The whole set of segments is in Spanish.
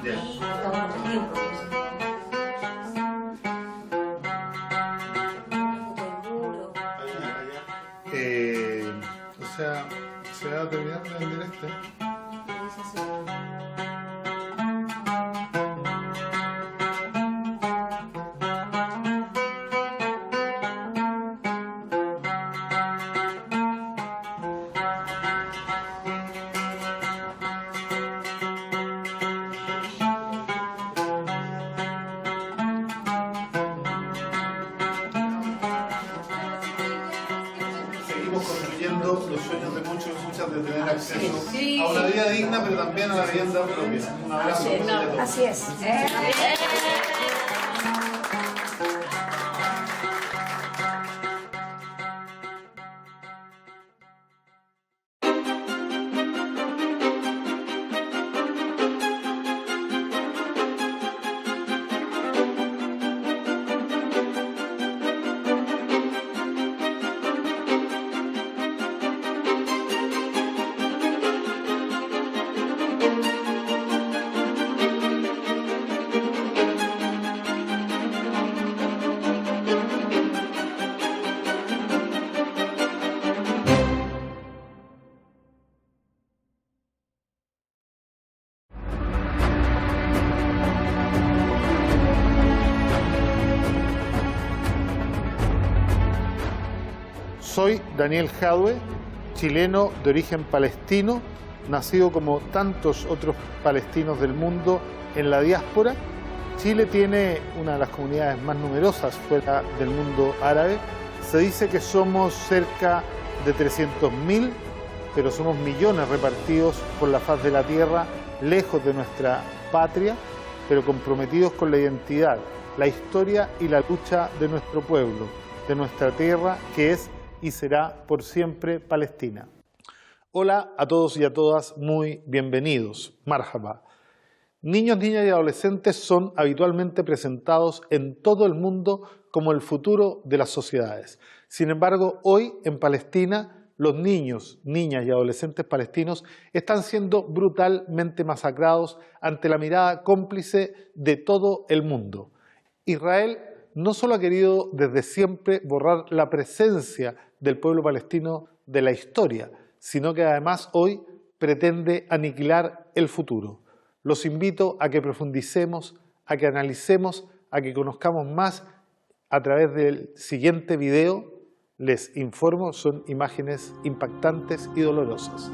y estamos protegidos por eso. O sea, se va a terminar de vender este. Construyendo los sueños de muchos y muchas de tener acceso a una vida digna, pero también a la vivienda propia. Un abrazo. Así es. Soy Daniel Jadwe, chileno de origen palestino, nacido como tantos otros palestinos del mundo en la diáspora. Chile tiene una de las comunidades más numerosas fuera del mundo árabe. Se dice que somos cerca de 300.000, pero somos millones repartidos por la faz de la tierra, lejos de nuestra patria, pero comprometidos con la identidad, la historia y la lucha de nuestro pueblo, de nuestra tierra, que es y será por siempre Palestina. Hola a todos y a todas, muy bienvenidos. Marhaba. Niños, niñas y adolescentes son habitualmente presentados en todo el mundo como el futuro de las sociedades. Sin embargo, hoy en Palestina, los niños, niñas y adolescentes palestinos están siendo brutalmente masacrados ante la mirada cómplice de todo el mundo. Israel no solo ha querido desde siempre borrar la presencia del pueblo palestino de la historia, sino que además hoy pretende aniquilar el futuro. Los invito a que profundicemos, a que analicemos, a que conozcamos más a través del siguiente video. Les informo, son imágenes impactantes y dolorosas.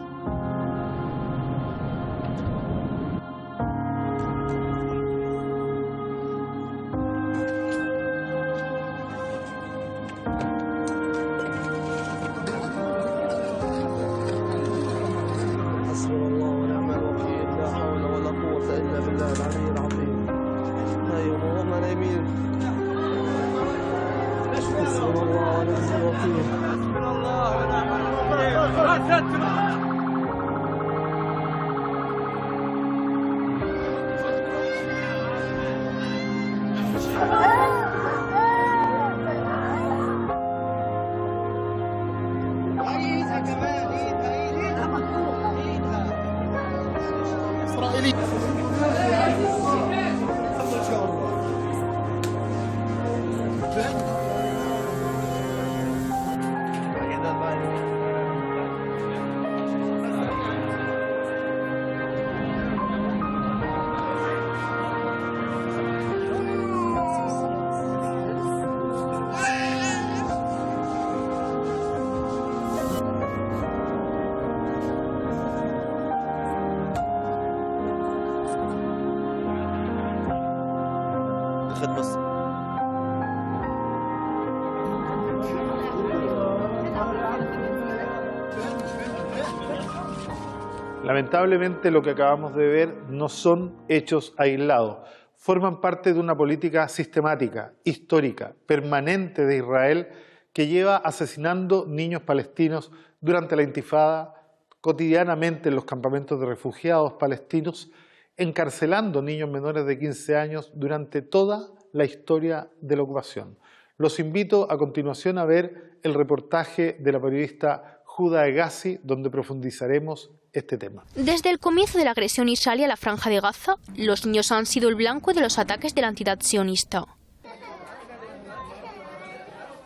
Lamentablemente lo que acabamos de ver no son hechos aislados, forman parte de una política sistemática, histórica, permanente de Israel que lleva asesinando niños palestinos durante la intifada, cotidianamente en los campamentos de refugiados palestinos, encarcelando niños menores de 15 años durante toda la historia de la ocupación. Los invito a continuación a ver el reportaje de la periodista Huda Hegazi, donde profundizaremos este tema. Desde el comienzo de la agresión israelí a la Franja de Gaza, los niños han sido el blanco de los ataques de la entidad sionista.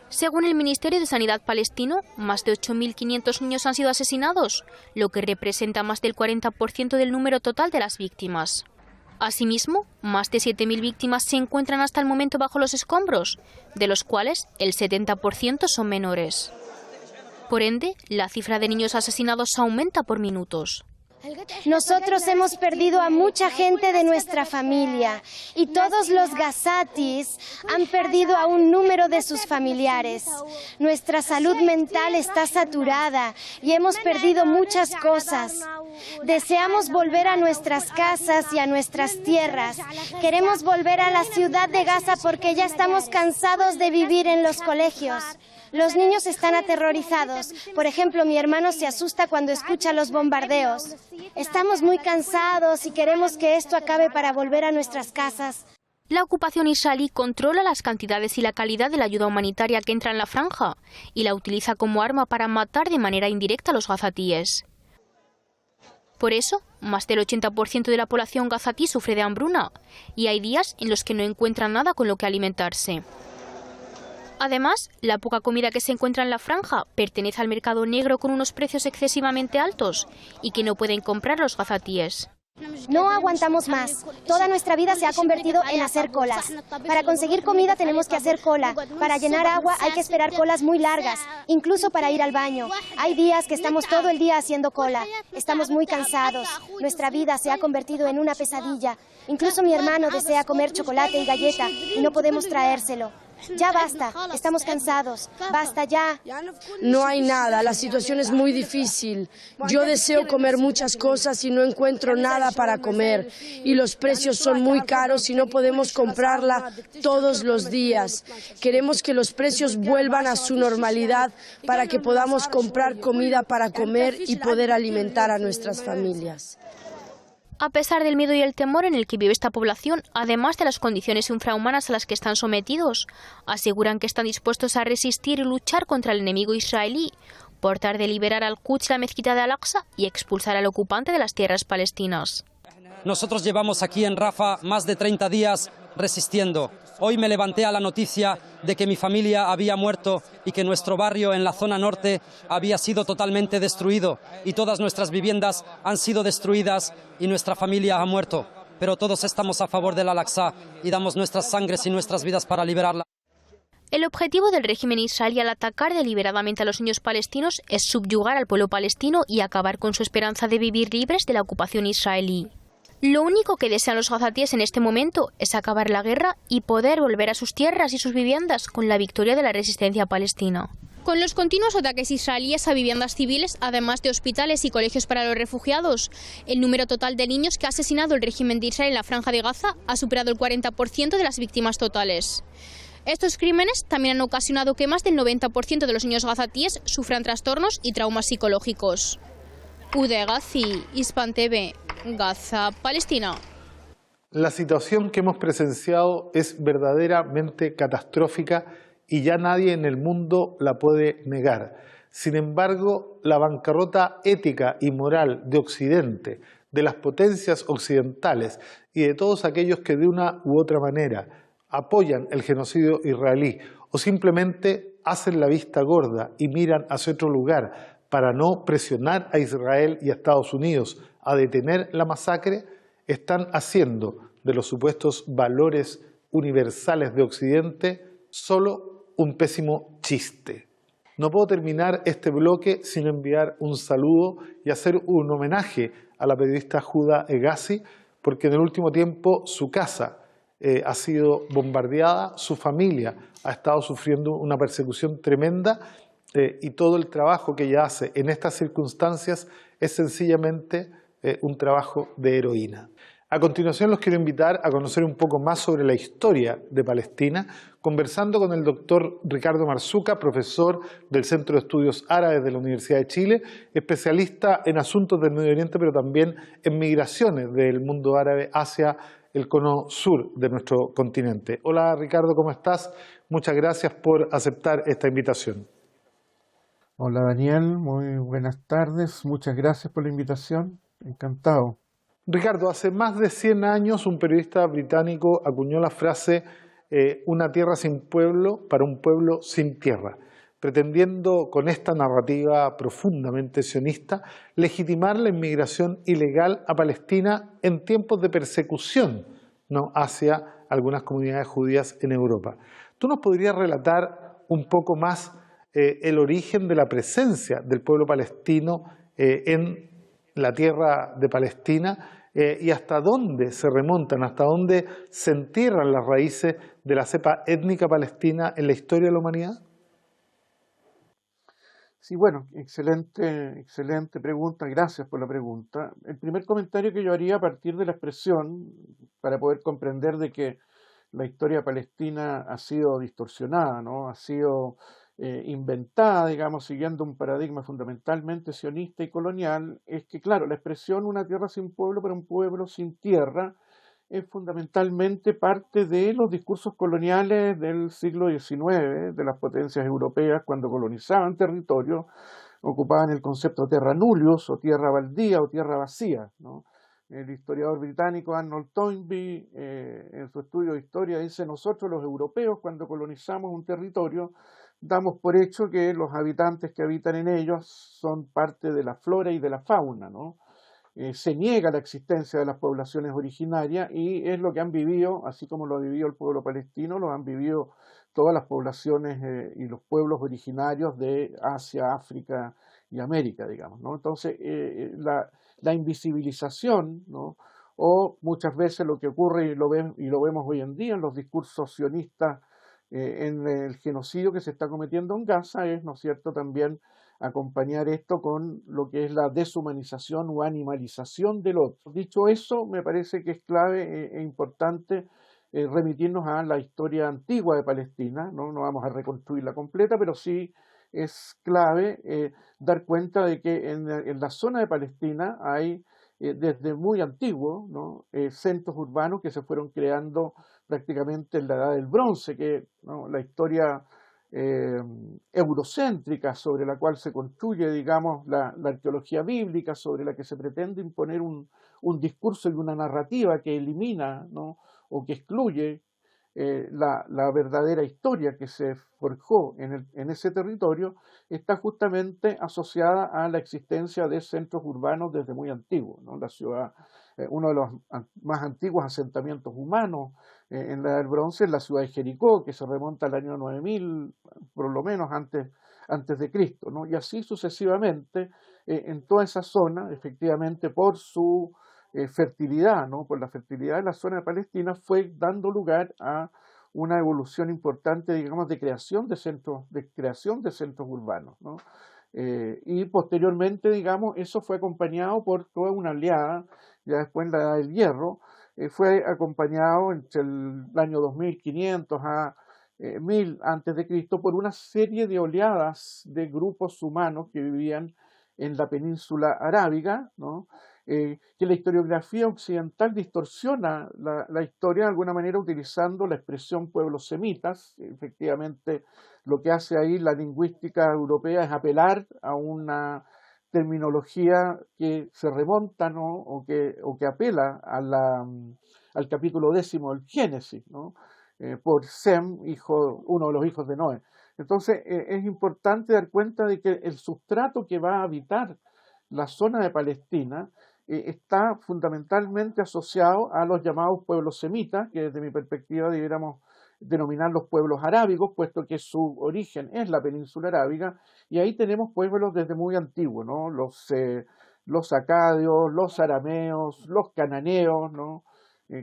Según el Ministerio de Sanidad palestino, más de 8.500 niños han sido asesinados, lo que representa más del 40% del número total de las víctimas. Asimismo, más de 7.000 víctimas se encuentran hasta el momento bajo los escombros, de los cuales el 70% son menores. Por ende, la cifra de niños asesinados aumenta por minutos. Nosotros hemos perdido a mucha gente de nuestra familia y todos los gazatis han perdido a un número de sus familiares. Nuestra salud mental está saturada y hemos perdido muchas cosas. Deseamos volver a nuestras casas y a nuestras tierras. Queremos volver a la ciudad de Gaza porque ya estamos cansados de vivir en los colegios. Los niños están aterrorizados. Por ejemplo, mi hermano se asusta cuando escucha los bombardeos. Estamos muy cansados y queremos que esto acabe para volver a nuestras casas. La ocupación israelí controla las cantidades y la calidad de la ayuda humanitaria que entra en la franja y la utiliza como arma para matar de manera indirecta a los gazatíes. Por eso, más del 80% de la población gazatí sufre de hambruna y hay días en los que no encuentran nada con lo que alimentarse. Además, la poca comida que se encuentra en la franja pertenece al mercado negro con unos precios excesivamente altos y que no pueden comprar los gazatíes. No aguantamos más. Toda nuestra vida se ha convertido en hacer colas. Para conseguir comida tenemos que hacer cola. Para llenar agua hay que esperar colas muy largas, incluso para ir al baño. Hay días que estamos todo el día haciendo cola. Estamos muy cansados. Nuestra vida se ha convertido en una pesadilla. Incluso mi hermano desea comer chocolate y galleta y no podemos traérselo. Ya basta, estamos cansados, basta ya. No hay nada, la situación es muy difícil. Yo deseo comer muchas cosas y no encuentro nada para comer. Y los precios son muy caros y no podemos comprarla todos los días. Queremos que los precios vuelvan a su normalidad para que podamos comprar comida para comer y poder alimentar a nuestras familias. A pesar del miedo y el temor en el que vive esta población, además de las condiciones infrahumanas a las que están sometidos, aseguran que están dispuestos a resistir y luchar contra el enemigo israelí, por tratar de liberar al-Quds, la mezquita de Al-Aqsa, y expulsar al ocupante de las tierras palestinas. Nosotros llevamos aquí en Rafah más de 30 días resistiendo. Hoy me levanté a la noticia de que mi familia había muerto y que nuestro barrio en la zona norte había sido totalmente destruido y todas nuestras viviendas han sido destruidas y nuestra familia ha muerto. Pero todos estamos a favor del Al-Aqsa y damos nuestras sangres y nuestras vidas para liberarla. El objetivo del régimen israelí al atacar deliberadamente a los niños palestinos es subyugar al pueblo palestino y acabar con su esperanza de vivir libres de la ocupación israelí. Lo único que desean los gazatíes en este momento es acabar la guerra y poder volver a sus tierras y sus viviendas con la victoria de la resistencia palestina. Con los continuos ataques israelíes a viviendas civiles, además de hospitales y colegios para los refugiados, el número total de niños que ha asesinado el régimen de Israel en la Franja de Gaza ha superado el 40% de las víctimas totales. Estos crímenes también han ocasionado que más del 90% de los niños gazatíes sufran trastornos y traumas psicológicos. Huda Hegazi, Hispan TV, Gaza, Palestina. La situación que hemos presenciado es verdaderamente catastrófica y ya nadie en el mundo la puede negar. Sin embargo, la bancarrota ética y moral de Occidente, de las potencias occidentales y de todos aquellos que de una u otra manera apoyan el genocidio israelí o simplemente hacen la vista gorda y miran hacia otro lugar para no presionar a Israel y a Estados Unidos a detener la masacre, están haciendo de los supuestos valores universales de Occidente solo un pésimo chiste. No puedo terminar este bloque sin enviar un saludo y hacer un homenaje a la periodista Huda Hegazi, porque en el último tiempo su casa ha sido bombardeada, su familia ha estado sufriendo una persecución tremenda y todo el trabajo que ella hace en estas circunstancias es sencillamente un trabajo de heroína. A continuación los quiero invitar a conocer un poco más sobre la historia de Palestina, conversando con el doctor Ricardo Marzuca, profesor del Centro de Estudios Árabes de la Universidad de Chile, especialista en asuntos del Medio Oriente, pero también en migraciones del mundo árabe hacia el cono sur de nuestro continente. Hola Ricardo, ¿cómo estás? Muchas gracias por aceptar esta invitación. Hola Daniel, muy buenas tardes, muchas gracias por la invitación, encantado. Ricardo, hace más de 100 años un periodista británico acuñó la frase una tierra sin pueblo para un pueblo sin tierra, pretendiendo con esta narrativa profundamente sionista legitimar la inmigración ilegal a Palestina en tiempos de persecución, ¿no?, hacia algunas comunidades judías en Europa. ¿Tú nos podrías relatar un poco más el origen de la presencia del pueblo palestino en la tierra de Palestina y hasta dónde se remontan, hasta dónde se entierran las raíces de la cepa étnica palestina en la historia de la humanidad? Sí, bueno, excelente pregunta, gracias por la pregunta. El primer comentario que yo haría a partir de la expresión, para poder comprender de que la historia palestina ha sido distorsionada, ¿no? Ha sido inventada, digamos, siguiendo un paradigma fundamentalmente sionista y colonial, es que, claro, la expresión una tierra sin pueblo para un pueblo sin tierra es fundamentalmente parte de los discursos coloniales del siglo XIX, de las potencias europeas cuando colonizaban territorio, ocupaban el concepto terra nullius o tierra baldía o tierra vacía, ¿no? El historiador británico Arnold Toynbee, en su estudio de historia, dice: nosotros los europeos, cuando colonizamos un territorio, damos por hecho que los habitantes que habitan en ellos son parte de la flora y de la fauna, ¿no? Se niega la existencia de las poblaciones originarias y es lo que han vivido, así como lo ha vivido el pueblo palestino, lo han vivido todas las poblaciones y los pueblos originarios de Asia, África y América, digamos, ¿no? Entonces, la invisibilización, ¿no?, o muchas veces lo que ocurre y lo vemos hoy en día en los discursos sionistas en el genocidio que se está cometiendo en Gaza es, ¿no es cierto?, también acompañar esto con lo que es la deshumanización o animalización del otro. Dicho eso, me parece que es clave e importante remitirnos a la historia antigua de Palestina, ¿no? No vamos a reconstruirla completa, pero sí es clave dar cuenta de que en la zona de Palestina hay desde muy antiguo, ¿no?, centros urbanos que se fueron creando prácticamente en la Edad del Bronce, que, ¿no?, la historia eh, eurocéntrica sobre la cual se construye, digamos, la arqueología bíblica, sobre la que se pretende imponer un discurso y una narrativa que elimina, ¿no?, o que excluye la verdadera historia que se forjó en ese territorio, está justamente asociada a la existencia de centros urbanos desde muy antiguos, ¿no? La ciudad, uno de los más antiguos asentamientos humanos en la del Bronce es la ciudad de Jericó, que se remonta al año 9000, por lo menos antes de Cristo, ¿no? Y así sucesivamente en toda esa zona, efectivamente, por su fertilidad, ¿no?, por la fertilidad de la zona de Palestina, fue dando lugar a una evolución importante, digamos, de creación de centros urbanos, ¿no? Y posteriormente, digamos, eso fue acompañado por toda una oleada, ya después en la Edad del Hierro, fue acompañado entre el año 2500 a 1000 antes de Cristo por una serie de oleadas de grupos humanos que vivían en la península arábiga, ¿no? Que la historiografía occidental distorsiona la historia de alguna manera utilizando la expresión pueblos semitas. Efectivamente, lo que hace ahí la lingüística europea es apelar a una terminología que se remonta, ¿no?, o que apela al capítulo 10 del Génesis, ¿no?, por Sem, uno de los hijos de Noé. Entonces, es importante dar cuenta de que el sustrato que va a habitar la zona de Palestina está fundamentalmente asociado a los llamados pueblos semitas, que desde mi perspectiva debiéramos denominar los pueblos arábigos, puesto que su origen es la península arábiga, y ahí tenemos pueblos desde muy antiguos, ¿no? Los acadios, los arameos, los cananeos, ¿no?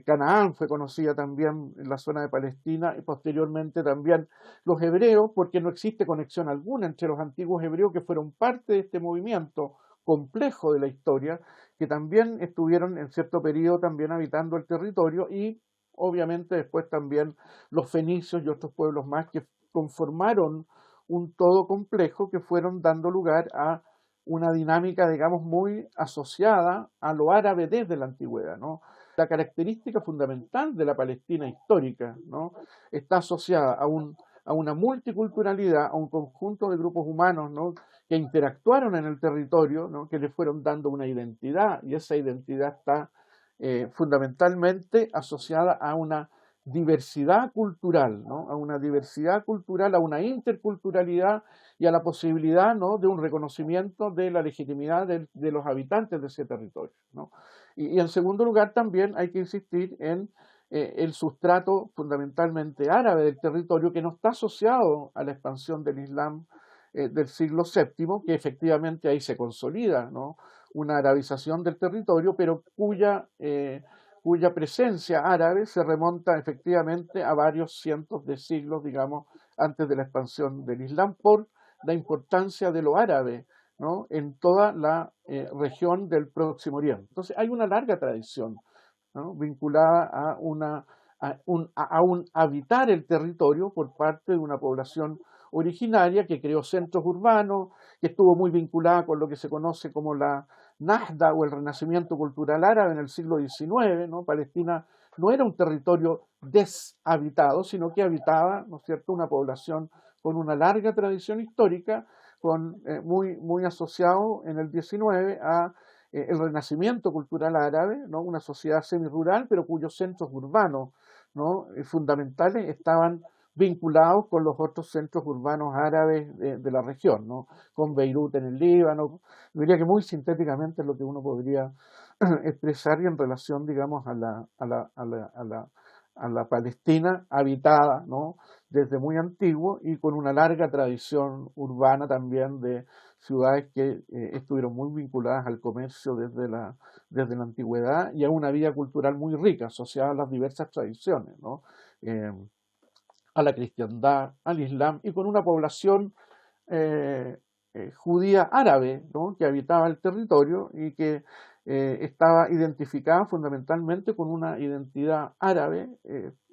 Canaán fue conocida también en la zona de Palestina y posteriormente también los hebreos, porque no existe conexión alguna entre los antiguos hebreos que fueron parte de este movimiento complejo de la historia, que también estuvieron en cierto periodo también habitando el territorio y obviamente después también los fenicios y otros pueblos más que conformaron un todo complejo que fueron dando lugar a una dinámica, digamos, muy asociada a lo árabe desde la antigüedad, ¿no? La característica fundamental de la Palestina histórica, ¿no?, está asociada a una multiculturalidad, a un conjunto de grupos humanos, ¿no?, que interactuaron en el territorio, ¿no?, que le fueron dando una identidad, y esa identidad está fundamentalmente asociada a una diversidad cultural, ¿no?, a una diversidad cultural, a una interculturalidad y a la posibilidad, ¿no?, de un reconocimiento de la legitimidad de los habitantes de ese territorio, ¿no? Y en segundo lugar también hay que insistir en el sustrato fundamentalmente árabe del territorio, que no está asociado a la expansión del Islam del siglo VII, que efectivamente ahí se consolida, ¿no?, una arabización del territorio, pero cuya presencia árabe se remonta efectivamente a varios cientos de siglos, digamos, antes de la expansión del Islam, por la importancia de lo árabe, ¿no?, en toda la región del Próximo Oriente. Entonces hay una larga tradición, ¿no?, vinculada a un habitar el territorio por parte de una población originaria que creó centros urbanos, que estuvo muy vinculada con lo que se conoce como la Nahda o el Renacimiento Cultural Árabe en el siglo XIX, ¿no? Palestina no era un territorio deshabitado, sino que habitaba, ¿no es cierto?, una población con una larga tradición histórica, muy asociado en el XIX a el Renacimiento Cultural Árabe, ¿no?, una sociedad semirural, pero cuyos centros urbanos, ¿no?, fundamentales estaban vinculados con los otros centros urbanos árabes de la región, ¿no?, con Beirut en el Líbano. Diría que muy sintéticamente es lo que uno podría expresar y en relación, digamos, a la Palestina habitada, ¿no?, desde muy antiguo y con una larga tradición urbana también de ciudades que estuvieron muy vinculadas al comercio desde la antigüedad y a una vida cultural muy rica asociada a las diversas tradiciones, ¿no?, a la cristiandad, al islam, y con una población judía árabe, ¿no?, que habitaba el territorio y que estaba identificada fundamentalmente con una identidad árabe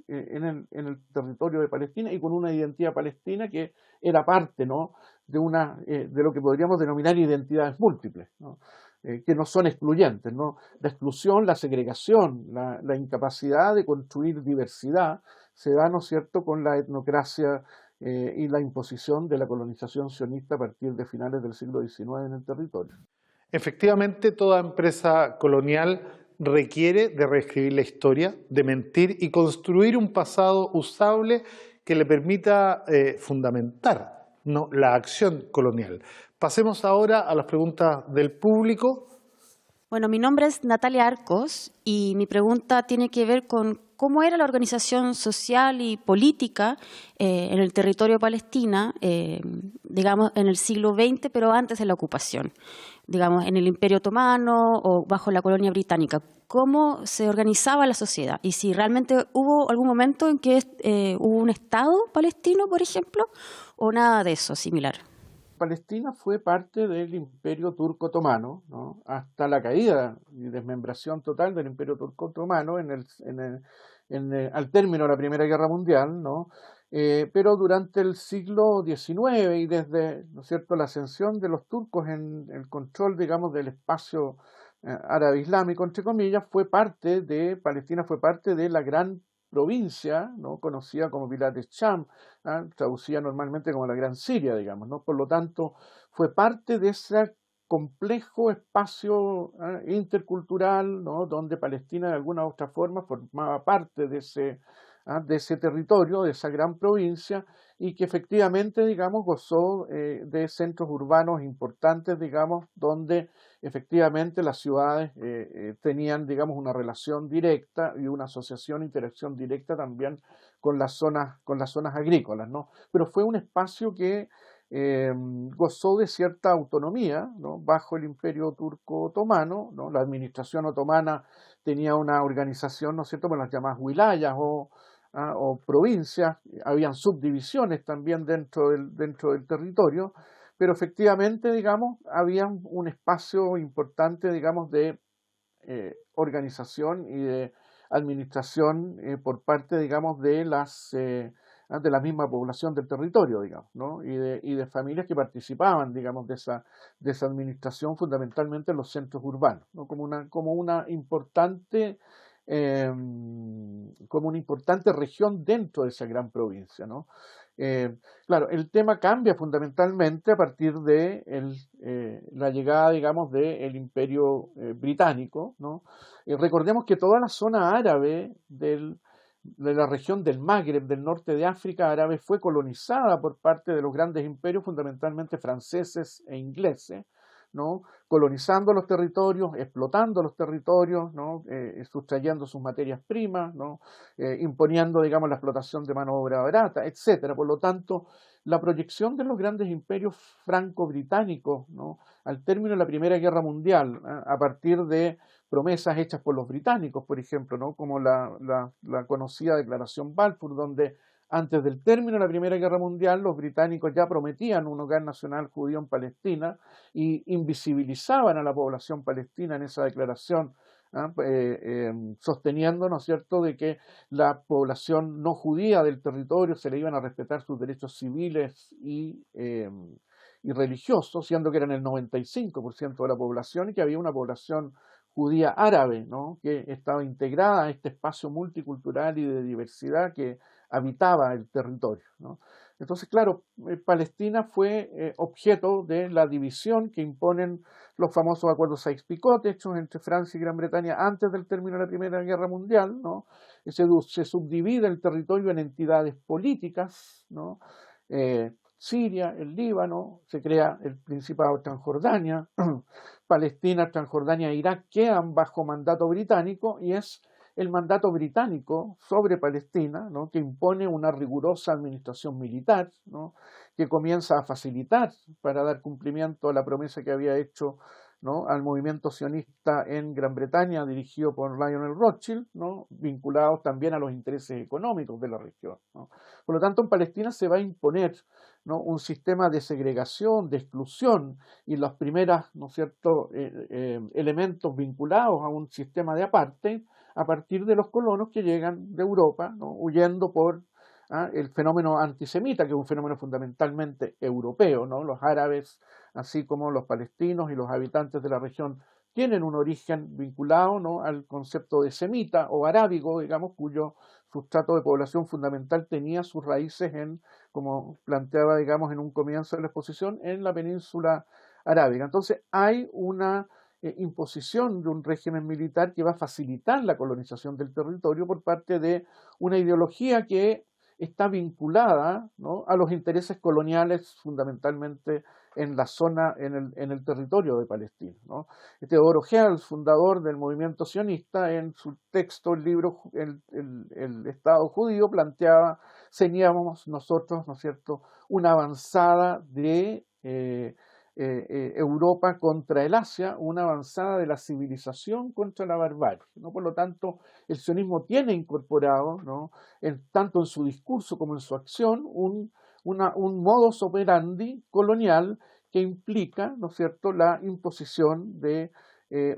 en el territorio de Palestina y con una identidad palestina que era parte, ¿no?, de lo que podríamos denominar identidades múltiples, ¿no?, que no son excluyentes, ¿no? La exclusión, la segregación, la incapacidad de construir diversidad se da, ¿no es cierto?, con la etnocracia y la imposición de la colonización sionista a partir de finales del siglo XIX en el territorio. Efectivamente, toda empresa colonial requiere de reescribir la historia, de mentir y construir un pasado usable que le permita fundamentar, ¿no?, la acción colonial. Pasemos ahora a las preguntas del público. Bueno, mi nombre es Natalia Arcos y mi pregunta tiene que ver con cómo era la organización social y política en el territorio de Palestina, digamos, en el siglo XX, pero antes de la ocupación, digamos, en el Imperio Otomano o bajo la colonia británica. ¿Cómo se organizaba la sociedad? Y si realmente hubo algún momento en que hubo un Estado palestino, por ejemplo, o nada de eso similar. Palestina fue parte del Imperio Turco Otomano, ¿no?, hasta la caída y desmembración total del Imperio Turco Otomano al término de la Primera Guerra Mundial, ¿no? Pero durante el siglo XIX y desde, ¿no es cierto?, la ascensión de los turcos en el control, digamos, del espacio árabe islámico, entre comillas, Palestina fue parte de la gran provincia, ¿no?, conocida como Bilad al-Sham, traducida normalmente como la Gran Siria, digamos, ¿no? Por lo tanto, fue parte de ese complejo espacio intercultural, ¿no?, donde Palestina de alguna u otra forma formaba parte de ese territorio, de esa gran provincia, y que efectivamente, digamos, gozó de centros urbanos importantes, digamos, donde efectivamente las ciudades tenían, digamos, una relación directa y una asociación, interacción directa también con las zonas agrícolas, ¿no? Pero fue un espacio que gozó de cierta autonomía, ¿no?, bajo el Imperio Turco Otomano, ¿no? La administración otomana tenía una organización, ¿no es cierto?, con las llamadas wilayas o provincias, habían subdivisiones también dentro del territorio, pero efectivamente, digamos, había un espacio importante, digamos, de organización y de administración por parte, digamos, de la misma población del territorio, digamos, ¿no?, y de familias que participaban, digamos, de esa administración fundamentalmente en los centros urbanos, ¿no?, como una importante región dentro de esa gran provincia, ¿no? Claro, el tema cambia fundamentalmente a partir de la llegada, digamos, del Imperio británico, ¿no? Recordemos que toda la zona árabe de la región del Magreb, del norte de África árabe, fue colonizada por parte de los grandes imperios, fundamentalmente franceses e ingleses, ¿no? Colonizando los territorios, explotando los territorios, ¿no? Sustrayendo sus materias primas, ¿no? Imponiendo, digamos, la explotación de mano de obra barata, etcétera. Por lo tanto, la proyección de los grandes imperios franco-británicos, ¿no? Al término de la Primera Guerra Mundial, a partir de promesas hechas por los británicos, por ejemplo, ¿no? Como la conocida Declaración Balfour, donde antes del término de la Primera Guerra Mundial los británicos ya prometían un hogar nacional judío en Palestina y invisibilizaban a la población palestina en esa declaración, sosteniendo, ¿no es cierto?, de que la población no judía del territorio se le iban a respetar sus derechos civiles y religiosos, siendo que eran el 95% de la población y que había una población judía árabe, ¿no?, que estaba integrada a este espacio multicultural y de diversidad que habitaba el territorio, ¿no? Entonces, claro, Palestina fue objeto de la división que imponen los famosos acuerdos Sykes-Picot, hechos entre Francia y Gran Bretaña antes del término de la Primera Guerra Mundial, ¿no? Se subdivide el territorio en entidades políticas, ¿no? Siria, el Líbano, se crea el Principado de Transjordania, Palestina, Transjordania e Irak quedan bajo mandato británico y es el mandato británico sobre Palestina, ¿no?, que impone una rigurosa administración militar, ¿no?, que comienza a facilitar para dar cumplimiento a la promesa que había hecho, ¿no?, al movimiento sionista en Gran Bretaña dirigido por Lionel Rothschild, ¿no?, vinculados también a los intereses económicos de la región, ¿no? Por lo tanto, en Palestina se va a imponer, ¿no?, un sistema de segregación, de exclusión y los primeros, ¿no es cierto?, elementos vinculados a un sistema de apartheid a partir de los colonos que llegan de Europa, ¿no?, huyendo por el fenómeno antisemita, que es un fenómeno fundamentalmente europeo, ¿no? Los árabes, así como los palestinos y los habitantes de la región, tienen un origen vinculado, ¿no?, al concepto de semita o arábigo, digamos, cuyo sustrato de población fundamental tenía sus raíces en, como planteaba, digamos, en un comienzo de la exposición, en la península arábiga. Entonces hay una imposición de un régimen militar que va a facilitar la colonización del territorio por parte de una ideología que está vinculada, ¿no?, a los intereses coloniales fundamentalmente en la zona, en el territorio de Palestina, ¿no? Theodor Herzl, fundador del movimiento sionista, en su texto, el libro el Estado judío, planteaba, señalamos nosotros, ¿no es cierto?, una avanzada de Europa contra el Asia, una avanzada de la civilización contra la barbarie, ¿no? Por lo tanto, el sionismo tiene incorporado, ¿no?, tanto en su discurso como en su acción, un modus operandi colonial que implica, ¿no es cierto?, la imposición de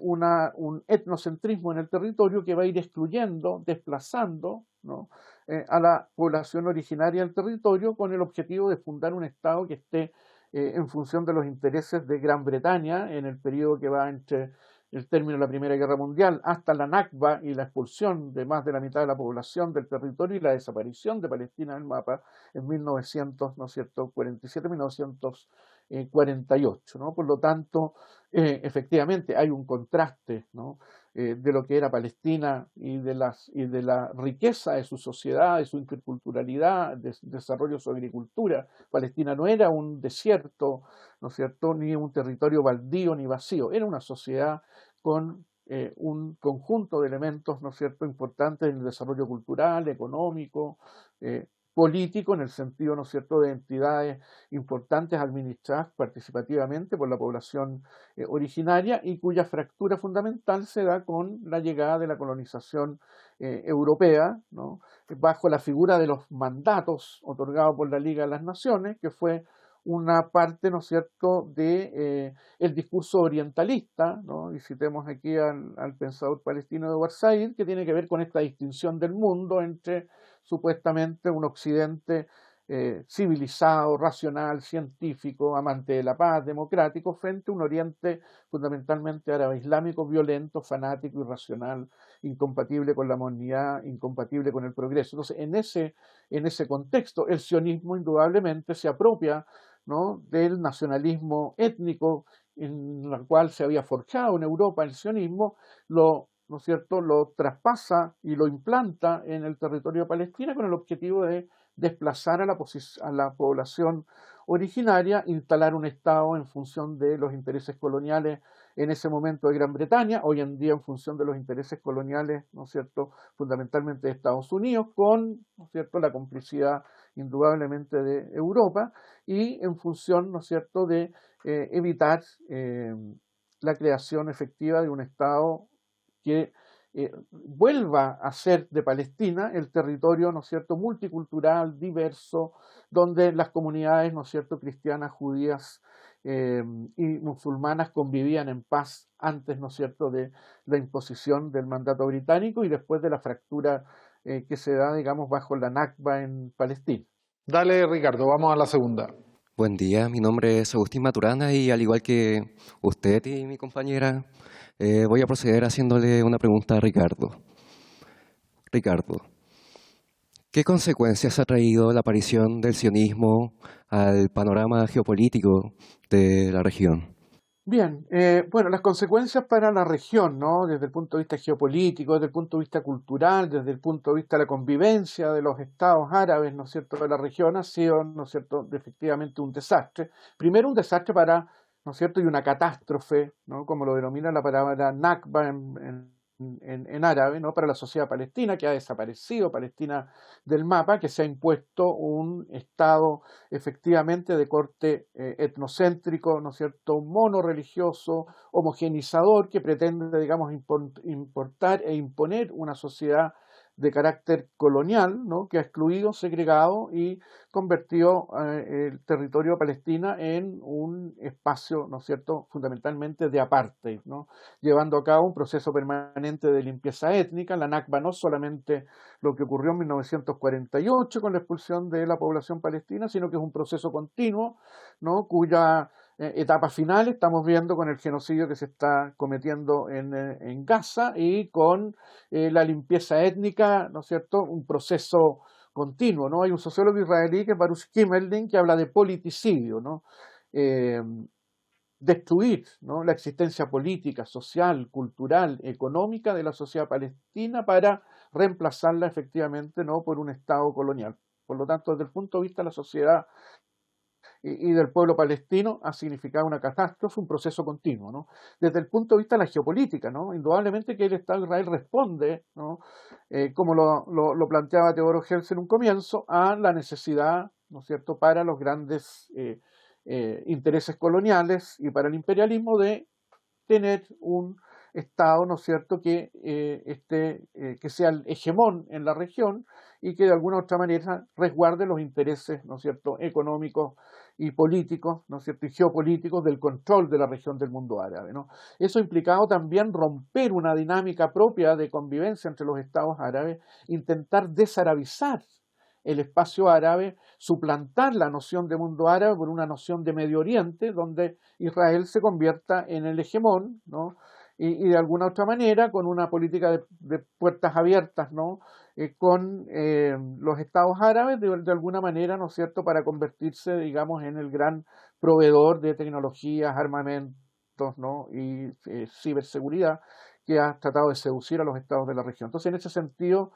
un etnocentrismo en el territorio que va a ir excluyendo, desplazando, ¿no?, a la población originaria del territorio con el objetivo de fundar un Estado que esté en función de los intereses de Gran Bretaña en el periodo que va entre el término de la Primera Guerra Mundial hasta la Nakba y la expulsión de más de la mitad de la población del territorio y la desaparición de Palestina del mapa en 1900, ¿no es cierto?, 47-1948, ¿no? Por lo tanto, efectivamente hay un contraste, ¿no?, de lo que era Palestina y de la riqueza de su sociedad, de su interculturalidad, de desarrollo de su agricultura. Palestina no era un desierto, ¿no es cierto?, ni un territorio baldío ni vacío, era una sociedad con un conjunto de elementos, ¿no es cierto?, importantes en el desarrollo cultural, económico, político, en el sentido, ¿no es cierto?, de entidades importantes administradas participativamente por la población originaria y cuya fractura fundamental se da con la llegada de la colonización europea, ¿no?, bajo la figura de los mandatos otorgados por la Liga de las Naciones, que fue una parte, ¿no es cierto?, de el discurso orientalista, ¿no? Y citemos aquí al pensador palestino Edward Said, que tiene que ver con esta distinción del mundo entre supuestamente un occidente civilizado, racional, científico, amante de la paz, democrático, frente a un Oriente fundamentalmente árabe islámico, violento, fanático, irracional, incompatible con la modernidad, incompatible con el progreso. Entonces, en ese contexto, el sionismo indudablemente se apropia, ¿no?, del nacionalismo étnico en la cual se había forjado en Europa el sionismo, ¿no es cierto?, lo traspasa y lo implanta en el territorio de Palestina con el objetivo de desplazar a la población originaria, instalar un Estado en función de los intereses coloniales en ese momento de Gran Bretaña, hoy en día en función de los intereses coloniales, ¿no es cierto?, fundamentalmente de Estados Unidos, con, ¿no es cierto?, la complicidad indudablemente de Europa, y en función, ¿no es cierto?, de evitar la creación efectiva de un Estado que vuelva a ser de Palestina el territorio, ¿no es cierto?, multicultural, diverso, donde las comunidades, ¿no es cierto?, cristianas, judías y musulmanas convivían en paz antes, ¿no es cierto?, de la imposición del mandato británico y después de la fractura que se da, digamos, bajo la Nakba en Palestina. Dale, Ricardo, vamos a la segunda. Buen día, mi nombre es Agustín Maturana y al igual que usted y mi compañera, voy a proceder haciéndole una pregunta a Ricardo. Ricardo, ¿qué consecuencias ha traído la aparición del sionismo al panorama geopolítico de la región? Bien, bueno, las consecuencias para la región, ¿no?, desde el punto de vista geopolítico, desde el punto de vista cultural, desde el punto de vista de la convivencia de los estados árabes, ¿no es cierto?, de la región, ha sido, ¿no es cierto?, efectivamente un desastre. Primero un desastre para, ¿no es cierto?, y una catástrofe, ¿no?, como lo denomina la palabra Nakba en árabe, ¿no?, para la sociedad palestina, que ha desaparecido Palestina del mapa, que se ha impuesto un Estado efectivamente de corte etnocéntrico, ¿no es cierto?, monorreligioso, homogenizador, que pretende, digamos, importar e imponer una sociedad de carácter colonial, ¿no?, que ha excluido, segregado y convertido el territorio de Palestina en un espacio, ¿no es cierto?, fundamentalmente de apartheid, ¿no?, llevando a cabo un proceso permanente de limpieza étnica. La Nakba no solamente lo que ocurrió en 1948 con la expulsión de la población palestina, sino que es un proceso continuo, ¿no?, cuya etapa final estamos viendo con el genocidio que se está cometiendo en Gaza y con la limpieza étnica, ¿no es cierto?, un proceso continuo, ¿no? Hay un sociólogo israelí que es Baruch Kimmelding que habla de politicidio, ¿no? Destruir, ¿no?, la existencia política, social, cultural, económica de la sociedad palestina para reemplazarla efectivamente, ¿no?, por un Estado colonial. Por lo tanto, desde el punto de vista de la sociedad y del pueblo palestino ha significado una catástrofe, un proceso continuo, ¿no? Desde el punto de vista de la geopolítica, ¿no?, indudablemente que el Estado de Israel responde, ¿no?, como lo planteaba Teodoro Herzl en un comienzo, a la necesidad, ¿no es cierto?, para los grandes intereses coloniales y para el imperialismo de tener un Estado, ¿no es cierto?, que sea el hegemón en la región y que de alguna u otra manera resguarde los intereses, ¿no es cierto?, económicos y políticos, ¿no es cierto?, y geopolíticos del control de la región del mundo árabe, ¿no? Eso ha implicado también romper una dinámica propia de convivencia entre los estados árabes, intentar desarabizar el espacio árabe, suplantar la noción de mundo árabe por una noción de Medio Oriente, donde Israel se convierta en el hegemón, ¿no?, y de alguna otra manera con una política de puertas abiertas, ¿no?, con los estados árabes de alguna manera, ¿no es cierto?, para convertirse, digamos, en el gran proveedor de tecnologías, armamentos, ¿no?, y ciberseguridad que ha tratado de seducir a los estados de la región. Entonces, en ese sentido,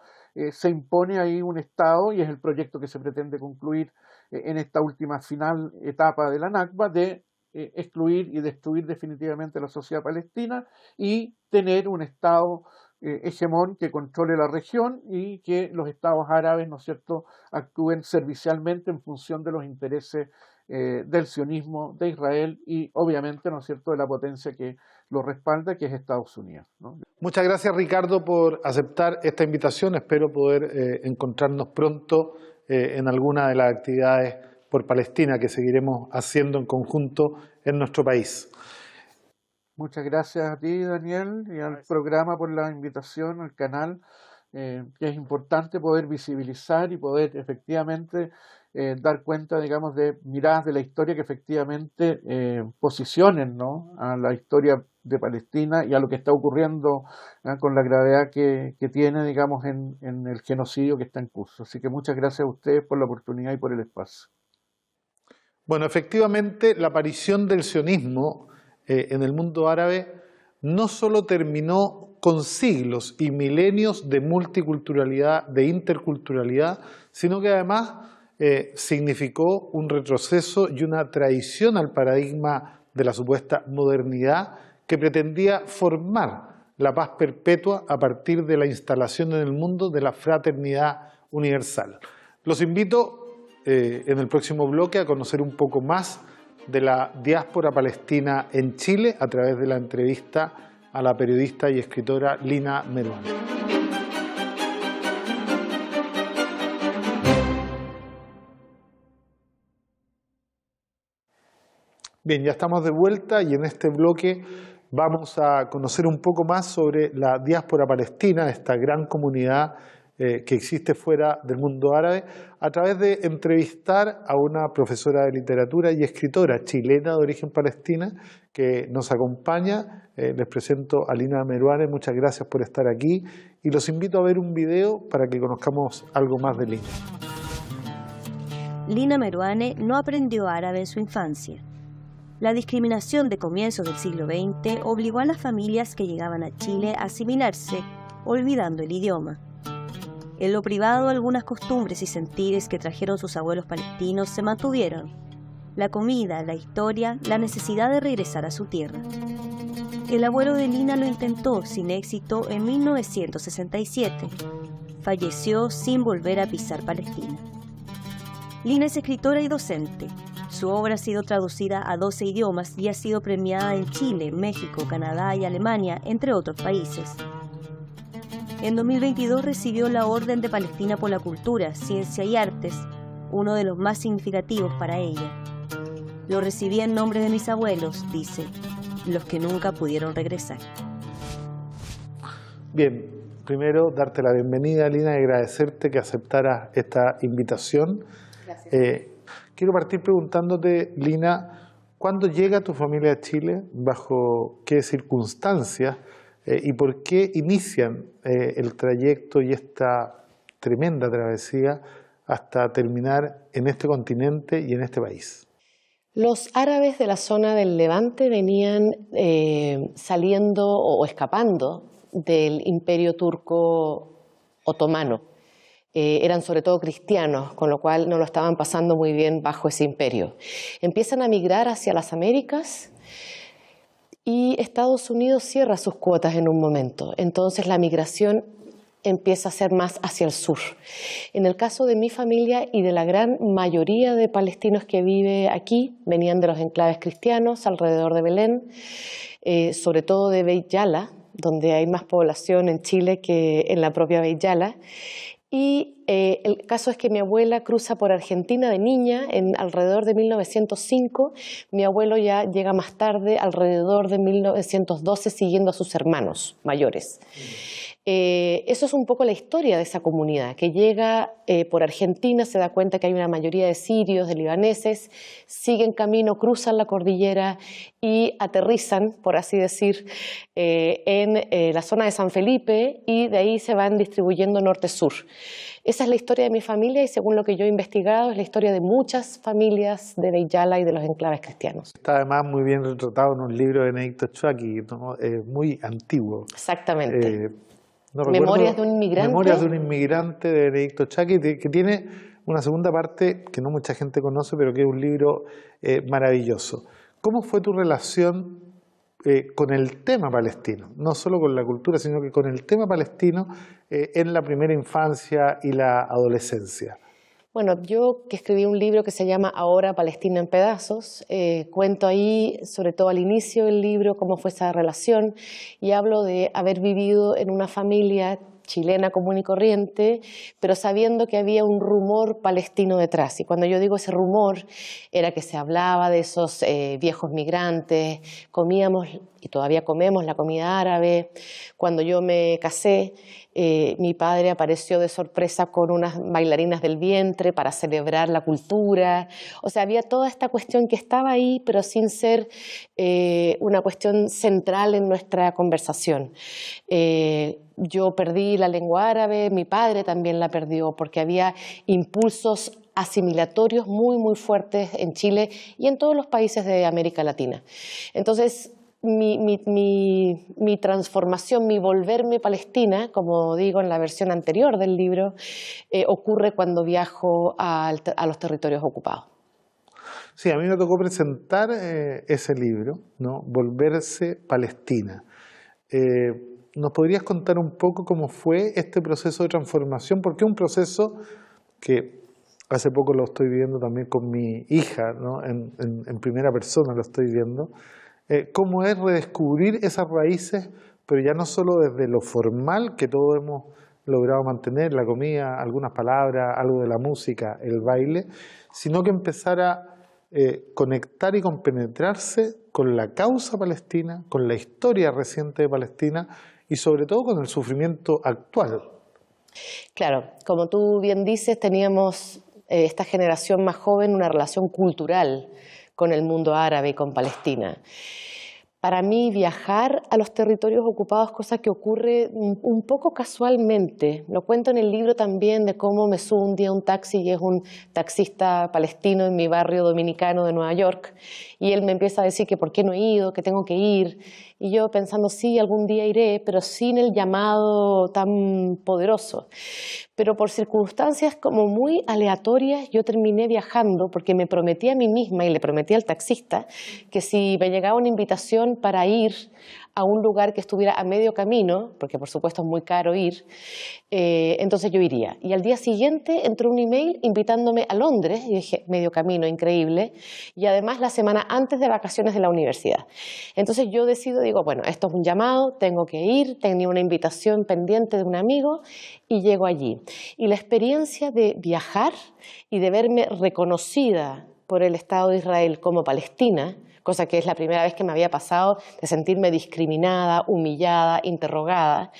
se impone ahí un Estado, y es el proyecto que se pretende concluir en esta última final etapa de la Nakba, de excluir y destruir definitivamente la sociedad palestina y tener un Estado hegemón que controle la región y que los estados árabes, ¿no es cierto?, actúen servicialmente en función de los intereses del sionismo de Israel y obviamente, ¿no es cierto?, de la potencia que lo respalda, que es Estados Unidos, ¿no? Muchas gracias, Ricardo, por aceptar esta invitación. Espero poder encontrarnos pronto en alguna de las actividades por Palestina que seguiremos haciendo en conjunto en nuestro país. Muchas gracias a ti, Daniel, y al programa por la invitación, al canal, que es importante poder visibilizar y poder efectivamente dar cuenta, digamos, de miradas de la historia que efectivamente posicionen, ¿no?, a la historia de Palestina y a lo que está ocurriendo con la gravedad que tiene, digamos, en el genocidio que está en curso. Así que muchas gracias a ustedes por la oportunidad y por el espacio. Bueno, efectivamente, la aparición del sionismo en el mundo árabe no solo terminó con siglos y milenios de multiculturalidad, de interculturalidad, sino que además significó un retroceso y una traición al paradigma de la supuesta modernidad que pretendía formar la paz perpetua a partir de la instalación en el mundo de la fraternidad universal. Los invito en el próximo bloque a conocer un poco más de la diáspora palestina en Chile a través de la entrevista a la periodista y escritora Lina Meruane. Bien, ya estamos de vuelta y en este bloque vamos a conocer un poco más sobre la diáspora palestina, esta gran comunidad que existe fuera del mundo árabe, a través de entrevistar a una profesora de literatura y escritora chilena de origen palestina que nos acompaña. Les presento a Lina Meruane, muchas gracias por estar aquí y los invito a ver un video para que conozcamos algo más de Lina. Lina Meruane no aprendió árabe en su infancia. La discriminación de comienzos del siglo XX obligó a las familias que llegaban a Chile a asimilarse, olvidando el idioma. En lo privado, algunas costumbres y sentires que trajeron sus abuelos palestinos se mantuvieron. La comida, la historia, la necesidad de regresar a su tierra. El abuelo de Lina lo intentó sin éxito en 1967. Falleció sin volver a pisar Palestina. Lina es escritora y docente. Su obra ha sido traducida a 12 idiomas y ha sido premiada en Chile, México, Canadá y Alemania, entre otros países. En 2022 recibió la Orden de Palestina por la Cultura, Ciencia y Artes, uno de los más significativos para ella. Lo recibí en nombre de mis abuelos, dice, los que nunca pudieron regresar. Bien, primero darte la bienvenida, Lina, y agradecerte que aceptaras esta invitación. Gracias. Quiero partir preguntándote, Lina, ¿cuándo llega tu familia a Chile? ¿Bajo qué circunstancias? ¿Y por qué inician el trayecto y esta tremenda travesía hasta terminar en este continente y en este país? Los árabes de la zona del Levante venían saliendo o escapando del Imperio Turco Otomano. Eran sobre todo cristianos, con lo cual no lo estaban pasando muy bien bajo ese imperio. Empiezan a migrar hacia las Américas y Estados Unidos cierra sus cuotas en un momento. Entonces la migración empieza a ser más hacia el sur. En el caso de mi familia y de la gran mayoría de palestinos que vive aquí, venían de los enclaves cristianos alrededor de Belén, sobre todo de Beit Yala, donde hay más población en Chile que en la propia Beit Yala. Y el caso es que mi abuela cruza por Argentina de niña en alrededor de 1905. Mi abuelo ya llega más tarde, alrededor de 1912, siguiendo a sus hermanos mayores. Eso es un poco la historia de esa comunidad, que llega por Argentina, se da cuenta que hay una mayoría de sirios, de libaneses, siguen camino, cruzan la cordillera y aterrizan, por así decir, en la zona de San Felipe y de ahí se van distribuyendo norte-sur. Esa es la historia de mi familia y según lo que yo he investigado es la historia de muchas familias de Beit Yala y de los enclaves cristianos. Está además muy bien retratado en un libro de Benedicto Chucky, ¿no? Muy antiguo. Exactamente. No Memorias de un inmigrante. Memorias de un inmigrante de Benedicto Chucky, que tiene una segunda parte que no mucha gente conoce, pero que es un libro maravilloso. ¿Cómo fue tu relación con el tema palestino? No solo con la cultura, sino que con el tema palestino en la primera infancia y la adolescencia. Bueno, yo que escribí un libro que se llama Ahora Palestina en pedazos, cuento ahí, sobre todo al inicio del libro, cómo fue esa relación y hablo de haber vivido en una familia chilena común y corriente, pero sabiendo que había un rumor palestino detrás. Y cuando yo digo ese rumor, era que se hablaba de esos viejos migrantes, comíamos y todavía comemos la comida árabe. Cuando yo me casé, mi padre apareció de sorpresa con unas bailarinas del vientre para celebrar la cultura. O sea, había toda esta cuestión que estaba ahí, pero sin ser una cuestión central en nuestra conversación. Yo perdí la lengua árabe, mi padre también la perdió, porque había impulsos asimilatorios muy, muy fuertes en Chile y en todos los países de América Latina. Entonces, mi transformación, mi volverme palestina, como digo en la versión anterior del libro, ocurre cuando viajo a los territorios ocupados. Sí, a mí me tocó presentar ese libro, ¿no? Volverse Palestina. ¿Nos podrías contar un poco cómo fue este proceso de transformación? Porque es un proceso que hace poco lo estoy viviendo también con mi hija, ¿no? En primera persona lo estoy viendo. Cómo es redescubrir esas raíces, pero ya no solo desde lo formal que todos hemos logrado mantener, la comida, algunas palabras, algo de la música, el baile, sino que empezar a conectar y compenetrarse con la causa palestina, con la historia reciente de Palestina y sobre todo con el sufrimiento actual. Claro, como tú bien dices, teníamos esta generación más joven una relación cultural con el mundo árabe y con Palestina. Para mí viajar a los territorios ocupados, cosa que ocurre un poco casualmente, lo cuento en el libro también de cómo me subo un día a un taxi y es un taxista palestino en mi barrio dominicano de Nueva York y él me empieza a decir que por qué no he ido, que tengo que ir y yo pensando sí, algún día iré, pero sin el llamado tan poderoso. Pero por circunstancias como muy aleatorias yo terminé viajando porque me prometí a mí misma y le prometí al taxista que si me llegaba una invitación para ir a un lugar que estuviera a medio camino, porque por supuesto es muy caro ir, entonces yo iría. Y al día siguiente entró un email invitándome a Londres, y dije, medio camino, increíble, y además la semana antes de vacaciones de la universidad. Entonces yo decido, digo, bueno, esto es un llamado, tengo que ir, tenía una invitación pendiente de un amigo, y llego allí. Y la experiencia de viajar y de verme reconocida por el Estado de Israel como palestina, cosa que es la primera vez que me había pasado, de sentirme discriminada, humillada, interrogada,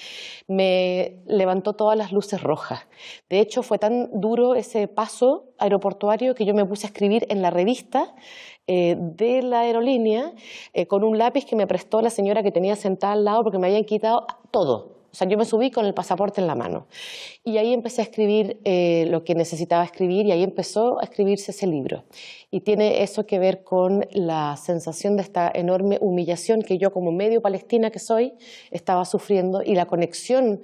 me levantó todas las luces rojas. De hecho, fue tan duro ese paso aeroportuario que yo me puse a escribir en la revista de la aerolínea con un lápiz que me prestó la señora que tenía sentada al lado porque me habían quitado todo. O sea, yo me subí con el pasaporte en la mano y ahí empecé a escribir lo que necesitaba escribir y ahí empezó a escribirse ese libro. Y tiene eso que ver con la sensación de esta enorme humillación que yo como medio palestina que soy estaba sufriendo y la conexión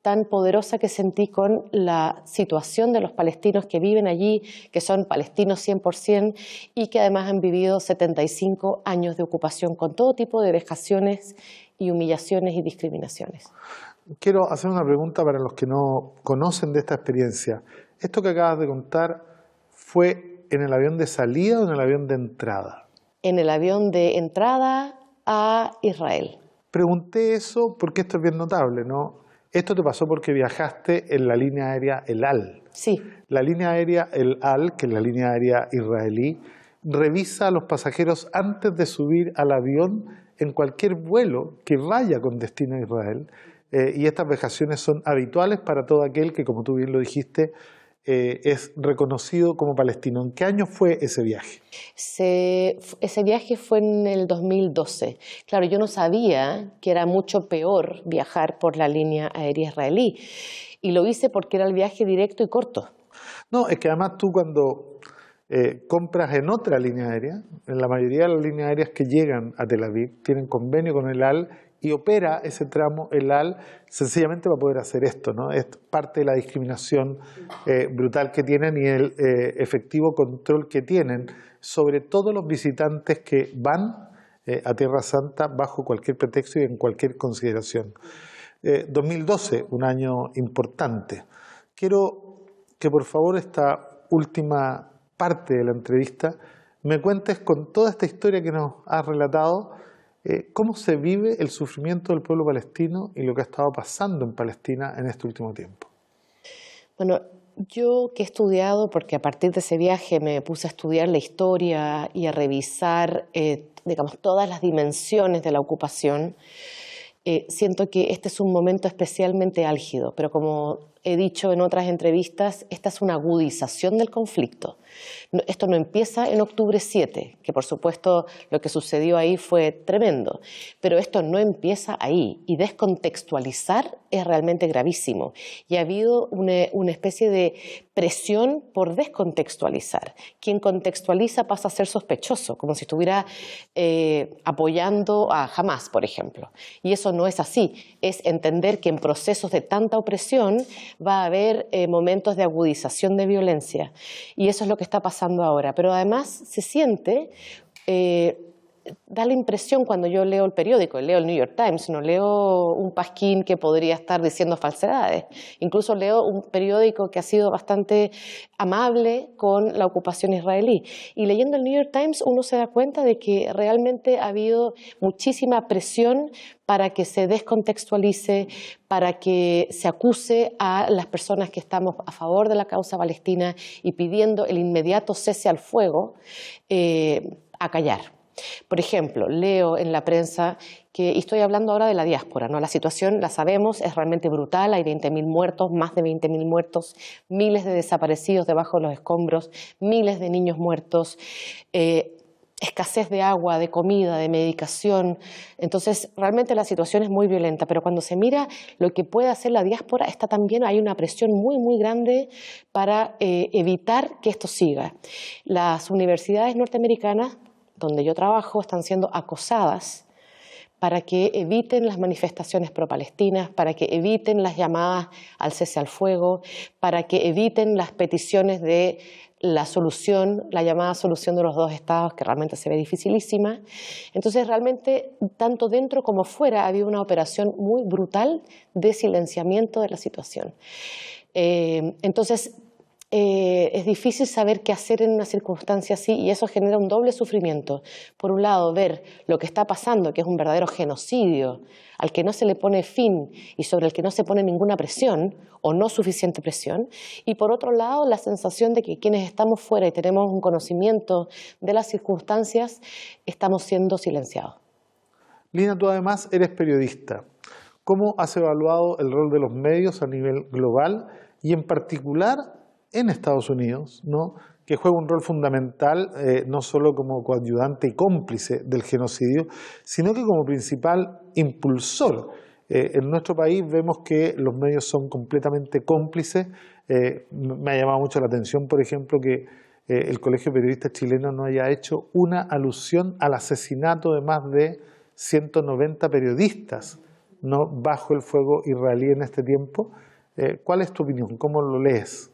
tan poderosa que sentí con la situación de los palestinos que viven allí, que son palestinos 100% y que además han vivido 75 años de ocupación con todo tipo de vejaciones y humillaciones y discriminaciones. Quiero hacer una pregunta para los que no conocen de esta experiencia. ¿Esto que acabas de contar fue en el avión de salida o en el avión de entrada? En el avión de entrada a Israel. Pregunté eso porque esto es bien notable, ¿no? Esto te pasó porque viajaste en la línea aérea El Al. Sí. La línea aérea El Al, que es la línea aérea israelí, revisa a los pasajeros antes de subir al avión en cualquier vuelo que vaya con destino a Israel. Y estas vejaciones son habituales para todo aquel que, como tú bien lo dijiste, es reconocido como palestino. ¿En qué año fue ese viaje? Ese viaje fue en el 2012. Claro, yo no sabía que era mucho peor viajar por la línea aérea israelí. Y lo hice porque era el viaje directo y corto. No, es que además tú cuando compras en otra línea aérea, en la mayoría de las líneas aéreas que llegan a Tel Aviv, tienen convenio con el AL y opera ese tramo el AL sencillamente para poder hacer esto, ¿no? Es parte de la discriminación brutal que tienen y el efectivo control que tienen sobre todos los visitantes que van a Tierra Santa bajo cualquier pretexto y en cualquier consideración. 2012, un año importante. Quiero que por favor esta última parte de la entrevista me cuentes con toda esta historia que nos has relatado, ¿Cómo se vive el sufrimiento del pueblo palestino y lo que ha estado pasando en Palestina en este último tiempo? Bueno, yo que he estudiado, porque a partir de ese viaje me puse a estudiar la historia y a revisar, digamos, todas las dimensiones de la ocupación, siento que este es un momento especialmente álgido, pero como he dicho en otras entrevistas, esta es una agudización del conflicto. Esto no empieza en octubre 7, que por supuesto lo que sucedió ahí fue tremendo, pero esto no empieza ahí y descontextualizar es realmente gravísimo. Y ha habido una especie de presión por descontextualizar. Quien contextualiza pasa a ser sospechoso, como si estuviera apoyando a Hamás, por ejemplo. Y eso no es así, es entender que en procesos de tanta opresión va a haber momentos de agudización de violencia. Y eso es lo que está pasando ahora. Pero además se siente, da la impresión cuando yo leo el periódico, leo el New York Times, no leo un pasquín que podría estar diciendo falsedades. Incluso leo un periódico que ha sido bastante amable con la ocupación israelí. Y leyendo el New York Times uno se da cuenta de que realmente ha habido muchísima presión para que se descontextualice, para que se acuse a las personas que estamos a favor de la causa palestina y pidiendo el inmediato cese al fuego, a callar. Por ejemplo, leo en la prensa que, y estoy hablando ahora de la diáspora, ¿no? La situación, la sabemos, es realmente brutal, hay 20.000 muertos, más de 20.000 muertos, miles de desaparecidos debajo de los escombros, miles de niños muertos, escasez de agua, de comida, de medicación. Entonces, realmente la situación es muy violenta, pero cuando se mira lo que puede hacer la diáspora, también hay una presión muy, muy grande para evitar que esto siga. Las universidades norteamericanas, donde yo trabajo, están siendo acosadas para que eviten las manifestaciones pro-palestinas, para que eviten las llamadas al cese al fuego, para que eviten las peticiones de la solución, la llamada solución de los dos estados, que realmente se ve dificilísima. Entonces, realmente, tanto dentro como fuera, ha habido una operación muy brutal de silenciamiento de la situación. Entonces, es difícil saber qué hacer en una circunstancia así y eso genera un doble sufrimiento. Por un lado, ver lo que está pasando, que es un verdadero genocidio, al que no se le pone fin y sobre el que no se pone ninguna presión o no suficiente presión. Y por otro lado, la sensación de que quienes estamos fuera y tenemos un conocimiento de las circunstancias, estamos siendo silenciados. Lina, tú además eres periodista. ¿Cómo has evaluado el rol de los medios a nivel global y en particular en Estados Unidos, ¿no?, que juega un rol fundamental no solo como coadyuvante y cómplice del genocidio, sino que como principal impulsor? En nuestro país vemos que los medios son completamente cómplices. Me ha llamado mucho la atención, por ejemplo, que el Colegio de Periodistas Chilenos no haya hecho una alusión al asesinato de más de 190 periodistas, ¿no?, bajo el fuego israelí en este tiempo. ¿Cuál es tu opinión? ¿Cómo lo lees?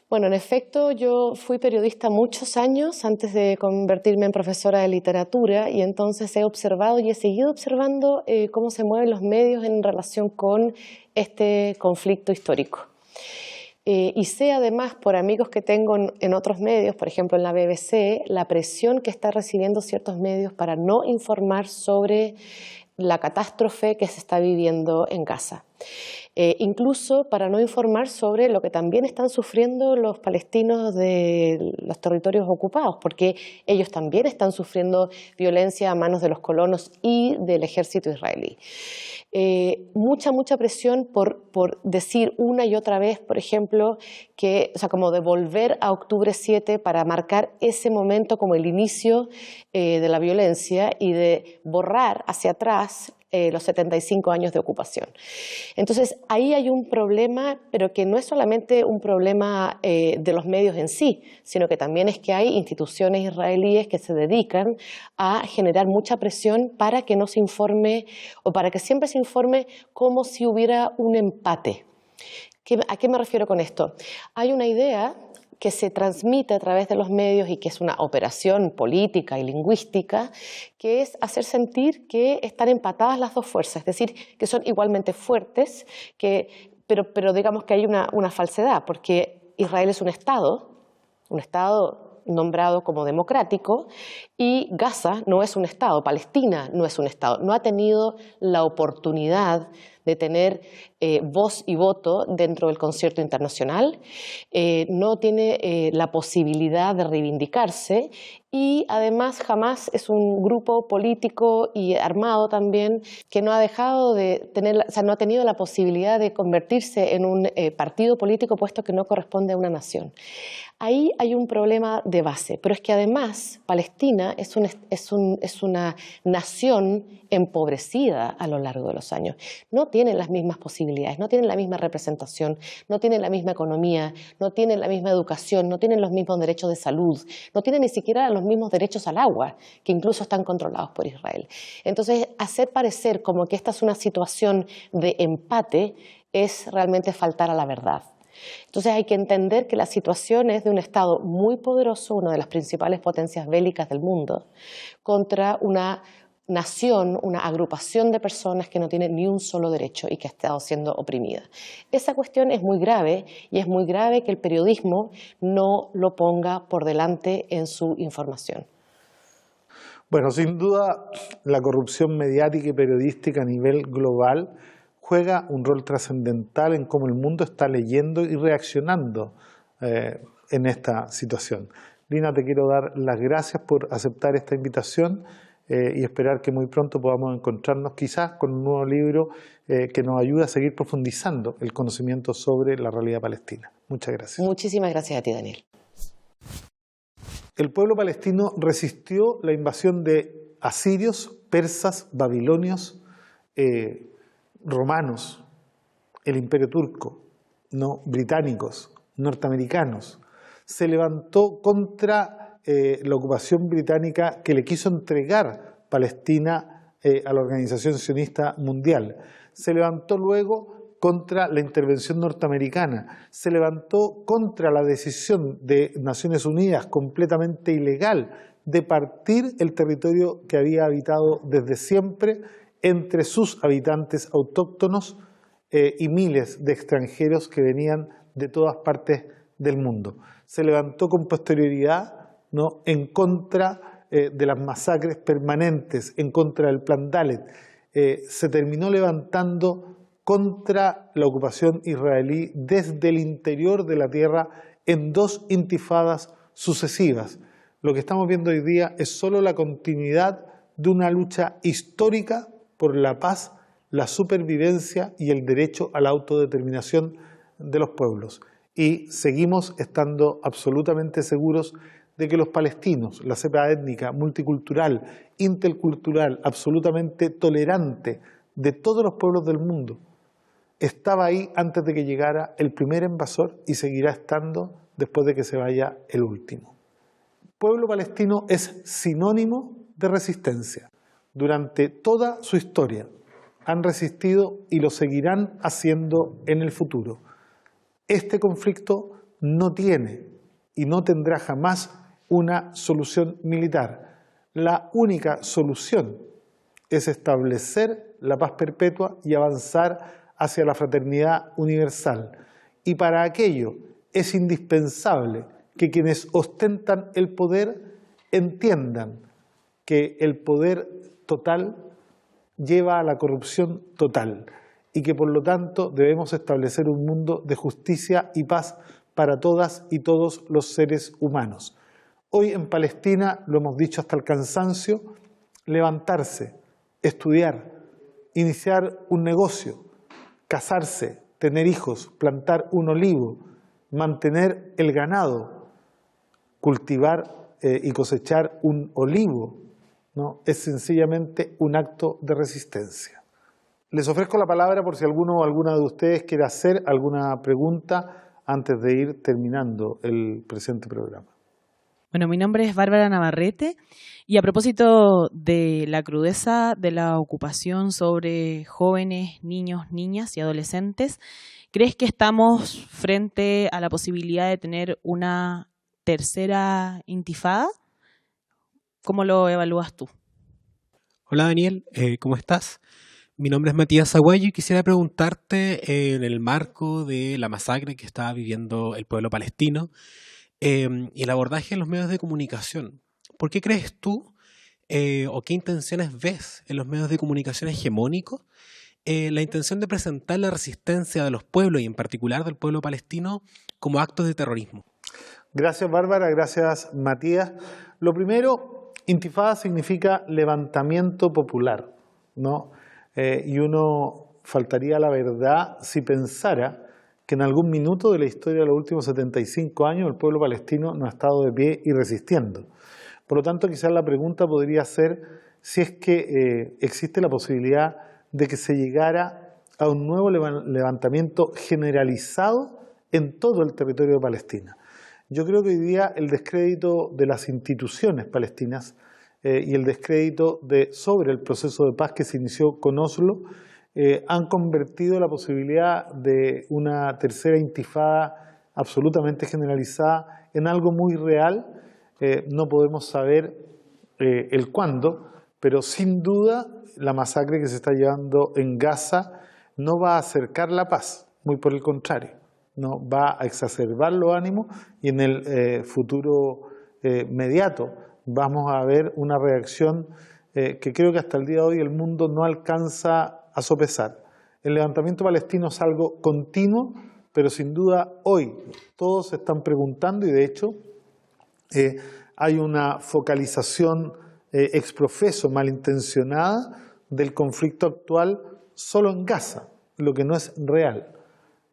Bueno, en efecto, yo fui periodista muchos años antes de convertirme en profesora de literatura y entonces he observado y he seguido observando cómo se mueven los medios en relación con este conflicto histórico. Y sé además por amigos que tengo en otros medios, por ejemplo en la BBC, la presión que está recibiendo ciertos medios para no informar sobre la catástrofe que se está viviendo en Gaza. Incluso para no informar sobre lo que también están sufriendo los palestinos de los territorios ocupados, porque ellos también están sufriendo violencia a manos de los colonos y del ejército israelí. Mucha presión por decir una y otra vez, por ejemplo, que, o sea, como de volver a octubre 7 para marcar ese momento como el inicio de la violencia y de borrar hacia atrás los 75 años de ocupación. Entonces, ahí hay un problema, pero que no es solamente un problema de los medios en sí, sino que también es que hay instituciones israelíes que se dedican a generar mucha presión para que no se informe, o para que siempre se informe como si hubiera un empate. ¿A qué me refiero con esto? Hay una idea que se transmite a través de los medios y que es una operación política y lingüística, que es hacer sentir que están empatadas las dos fuerzas, es decir, que son igualmente fuertes, pero digamos que hay una falsedad, porque Israel es un Estado nombrado como democrático, y Gaza no es un Estado, Palestina no es un Estado, no ha tenido la oportunidad de tener voz y voto dentro del concierto internacional, no tiene la posibilidad de reivindicarse y además jamás es un grupo político y armado también que no ha dejado de tener, o sea, no ha tenido la posibilidad de convertirse en un partido político puesto que no corresponde a una nación. Ahí hay un problema de base, pero es que además Palestina es una nación empobrecida a lo largo de los años. No tienen las mismas posibilidades, no tienen la misma representación, no tienen la misma economía, no tienen la misma educación, no tienen los mismos derechos de salud, no tienen ni siquiera los mismos derechos al agua, que incluso están controlados por Israel. Entonces, hacer parecer como que esta es una situación de empate es realmente faltar a la verdad. Entonces hay que entender que la situación es de un Estado muy poderoso, una de las principales potencias bélicas del mundo, contra una nación, una agrupación de personas que no tiene ni un solo derecho y que ha estado siendo oprimida. Esa cuestión es muy grave y es muy grave que el periodismo no lo ponga por delante en su información. Bueno, sin duda la corrupción mediática y periodística a nivel global juega un rol trascendental en cómo el mundo está leyendo y reaccionando en esta situación. Lina, te quiero dar las gracias por aceptar esta invitación y esperar que muy pronto podamos encontrarnos quizás con un nuevo libro que nos ayude a seguir profundizando el conocimiento sobre la realidad palestina. Muchas gracias. Muchísimas gracias a ti, Daniel. El pueblo palestino resistió la invasión de asirios, persas, babilonios, romanos, el imperio turco, no británicos, norteamericanos. Se levantó contra la ocupación británica que le quiso entregar Palestina a la Organización Sionista Mundial. Se levantó luego contra la intervención norteamericana. Se levantó contra la decisión de Naciones Unidas completamente ilegal de partir el territorio que había habitado desde siempre entre sus habitantes autóctonos y miles de extranjeros que venían de todas partes del mundo. Se levantó con posterioridad, ¿no?, en contra de las masacres permanentes, en contra del Plan Dalet. Se terminó levantando contra la ocupación israelí desde el interior de la tierra en 2 intifadas sucesivas. Lo que estamos viendo hoy día es solo la continuidad de una lucha histórica por la paz, la supervivencia y el derecho a la autodeterminación de los pueblos. Y seguimos estando absolutamente seguros de que los palestinos, la cepa étnica, multicultural, intercultural, absolutamente tolerante de todos los pueblos del mundo, estaba ahí antes de que llegara el primer invasor y seguirá estando después de que se vaya el último. El pueblo palestino es sinónimo de resistencia. Durante toda su historia han resistido y lo seguirán haciendo en el futuro. Este conflicto no tiene y no tendrá jamás una solución militar. La única solución es establecer la paz perpetua y avanzar hacia la fraternidad universal. Y para aquello es indispensable que quienes ostentan el poder entiendan que el poder total lleva a la corrupción total y que por lo tanto debemos establecer un mundo de justicia y paz para todas y todos los seres humanos. Hoy en Palestina, lo hemos dicho hasta el cansancio, levantarse, estudiar, iniciar un negocio, casarse, tener hijos, plantar un olivo, mantener el ganado, cultivar y cosechar un olivo, ¿no?, es sencillamente un acto de resistencia. Les ofrezco la palabra por si alguno o alguna de ustedes quiere hacer alguna pregunta antes de ir terminando el presente programa. Bueno, mi nombre es Bárbara Navarrete y a propósito de la crudeza de la ocupación sobre jóvenes, niños, niñas y adolescentes, ¿crees que estamos frente a la posibilidad de tener una tercera intifada? ¿Cómo lo evalúas tú? Hola Daniel, ¿cómo estás? Mi nombre es Matías Aguayo y quisiera preguntarte en el marco de la masacre que está viviendo el pueblo palestino, y el abordaje en los medios de comunicación. ¿Por qué crees tú o qué intenciones ves en los medios de comunicación hegemónicos la intención de presentar la resistencia de los pueblos y en particular del pueblo palestino como actos de terrorismo? Gracias, Bárbara. Gracias, Matías. Lo primero, intifada significa levantamiento popular, ¿no? Y uno faltaría a la verdad si pensara que en algún minuto de la historia de los últimos 75 años el pueblo palestino no ha estado de pie y resistiendo. Por lo tanto, quizás la pregunta podría ser si es que existe la posibilidad de que se llegara a un nuevo levantamiento generalizado en todo el territorio de Palestina. Yo creo que hoy día el descrédito de las instituciones palestinas y el descrédito sobre el proceso de paz que se inició con Oslo han convertido la posibilidad de una tercera intifada absolutamente generalizada en algo muy real. No podemos saber el cuándo, pero sin duda la masacre que se está llevando en Gaza no va a acercar la paz, muy por el contrario, no va a exacerbar los ánimos y en el futuro inmediato vamos a ver una reacción que creo que hasta el día de hoy el mundo no alcanza a sopesar. El levantamiento palestino es algo continuo, pero sin duda hoy todos se están preguntando y de hecho hay una focalización exprofeso malintencionada del conflicto actual solo en Gaza, lo que no es real.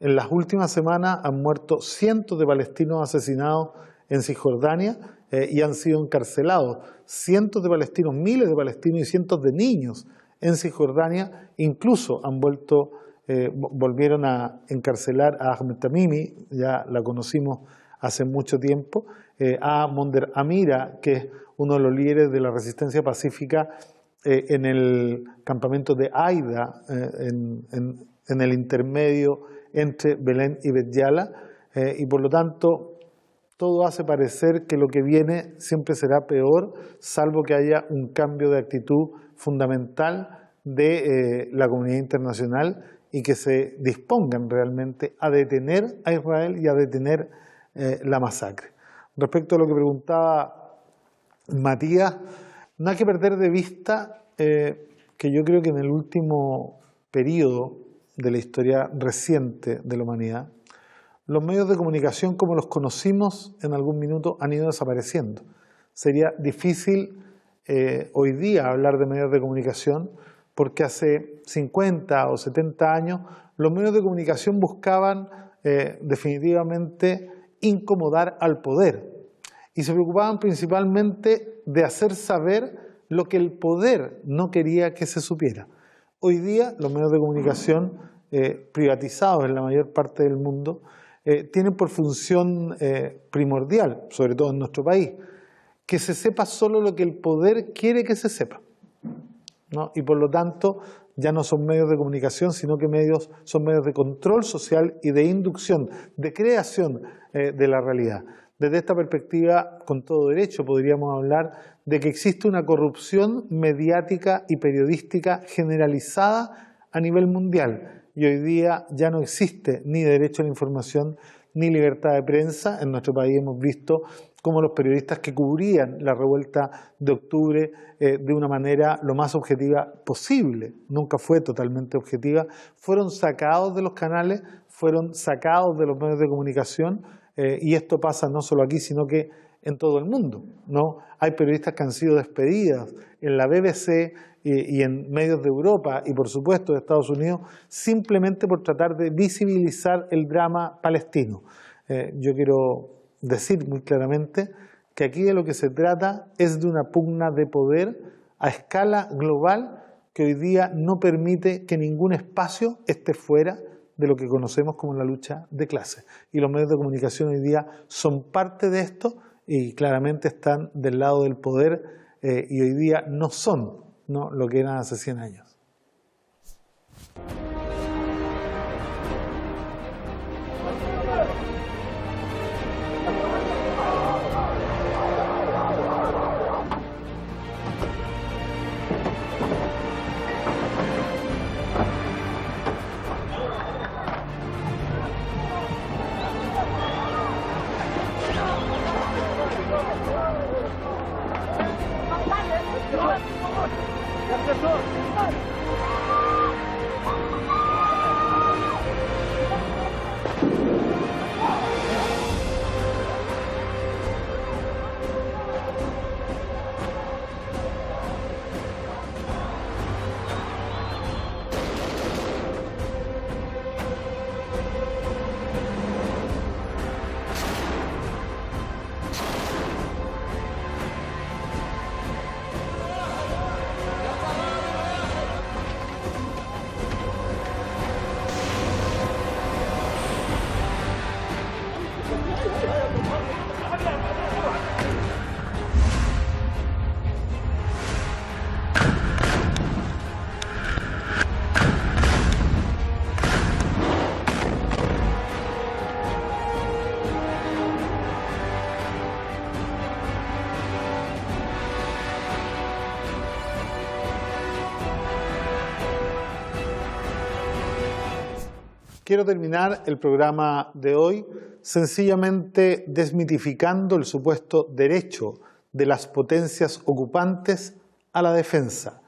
En las últimas semanas han muerto cientos de palestinos asesinados en Cisjordania y han sido encarcelados cientos de palestinos, miles de palestinos y cientos de niños en Cisjordania. Incluso volvieron a encarcelar a Ahmed Tamimi, ya la conocimos hace mucho tiempo, a Monder Amira, que es uno de los líderes de la resistencia pacífica en el campamento de Aida, en el intermedio entre Belén y Bet Yala, y por lo tanto todo hace parecer que lo que viene siempre será peor, salvo que haya un cambio de actitud fundamental de la comunidad internacional y que se dispongan realmente a detener a Israel y a detener la masacre. Respecto a lo que preguntaba Matías, no hay que perder de vista que yo creo que en el último periodo de la historia reciente de la humanidad, los medios de comunicación como los conocimos en algún minuto han ido desapareciendo. Sería difícil hoy día hablar de medios de comunicación porque hace 50 o 70 años los medios de comunicación buscaban definitivamente incomodar al poder y se preocupaban principalmente de hacer saber lo que el poder no quería que se supiera. Hoy día los medios de comunicación privatizados en la mayor parte del mundo tienen por función primordial, sobre todo en nuestro país, que se sepa solo lo que el poder quiere que se sepa, ¿no? Y por lo tanto ya no son medios de comunicación, sino que son medios de control social y de inducción, de creación de la realidad. Desde esta perspectiva, con todo derecho, podríamos hablar de que existe una corrupción mediática y periodística generalizada a nivel mundial. Y hoy día ya no existe ni derecho a la información ni libertad de prensa. En nuestro país hemos visto cómo los periodistas que cubrían la revuelta de octubre de una manera lo más objetiva posible, nunca fue totalmente objetiva, fueron sacados de los canales, fueron sacados de los medios de comunicación y esto pasa no solo aquí, sino que en todo el mundo, ¿no? Hay periodistas que han sido despedidas en la BBC y en medios de Europa y por supuesto de Estados Unidos simplemente por tratar de visibilizar el drama palestino. Yo quiero decir muy claramente que aquí de lo que se trata es de una pugna de poder a escala global que hoy día no permite que ningún espacio esté fuera de lo que conocemos como la lucha de clases. Y los medios de comunicación hoy día son parte de esto y claramente están del lado del poder y hoy día no son lo que eran hace 100 años. Quiero terminar el programa de hoy sencillamente desmitificando el supuesto derecho de las potencias ocupantes a la defensa.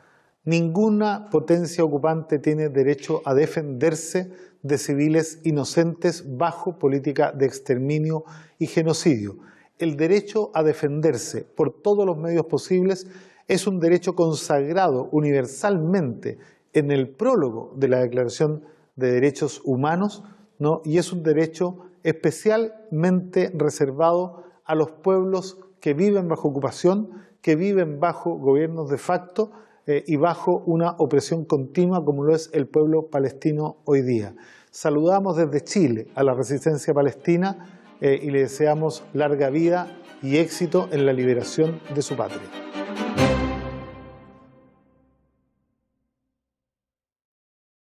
Ninguna potencia ocupante tiene derecho a defenderse de civiles inocentes bajo política de exterminio y genocidio. El derecho a defenderse por todos los medios posibles es un derecho consagrado universalmente en el prólogo de la Declaración de Derechos Humanos, ¿no? Y es un derecho especialmente reservado a los pueblos que viven bajo ocupación, que viven bajo gobiernos de facto y bajo una opresión continua como lo es el pueblo palestino hoy día. Saludamos desde Chile a la resistencia palestina y le deseamos larga vida y éxito en la liberación de su patria.